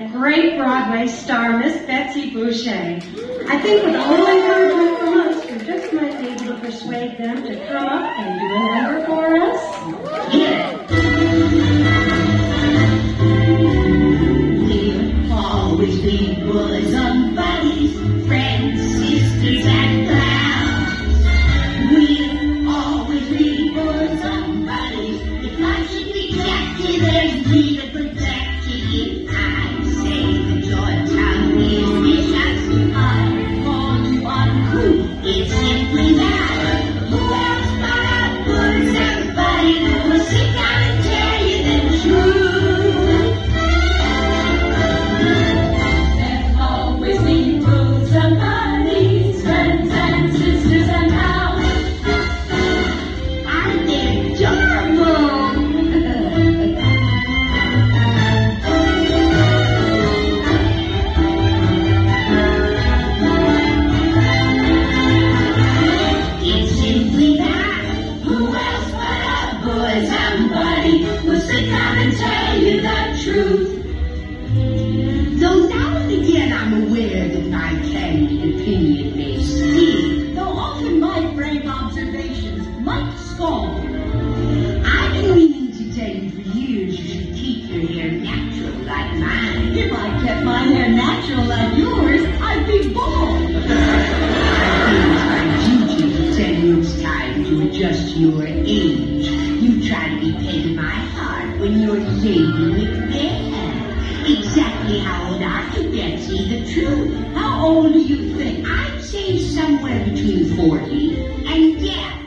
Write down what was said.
Great Broadway star, Miss Betsy Boucher. I think with a little encouragement from us, we just might be able to persuade them to come up and do a number for us. Yeah. We'll always be bosom buddies, friends, sisters, and clowns. We'll always be bosom buddies. If I should reject you, there's me to protect you. If I say that your tongue is vicious, I'll call you uncouth. It's simply that. Who else but a bosom buddy will sit down and tell you the truth? There'll always be bosom buddies, friends and sisters and pals. Aren't they adorable? It's simply that. Who else but a bosom buddy will sit down and tell you the truth? Though now and again I'm aware that my candid opinion may sting, though often my brave observations might scorn. I've been meaning to tell you for years you should keep your hair natural like mine. If I kept my hair natural like yours, I'd be bald. I feel it's my duty to tell you it's time to adjust your age. You try to be paying my heart when you're Lady Macbeth. Exactly how old are you, Betsy? The truth. How old do you think? I'd say somewhere between 40 and, yeah,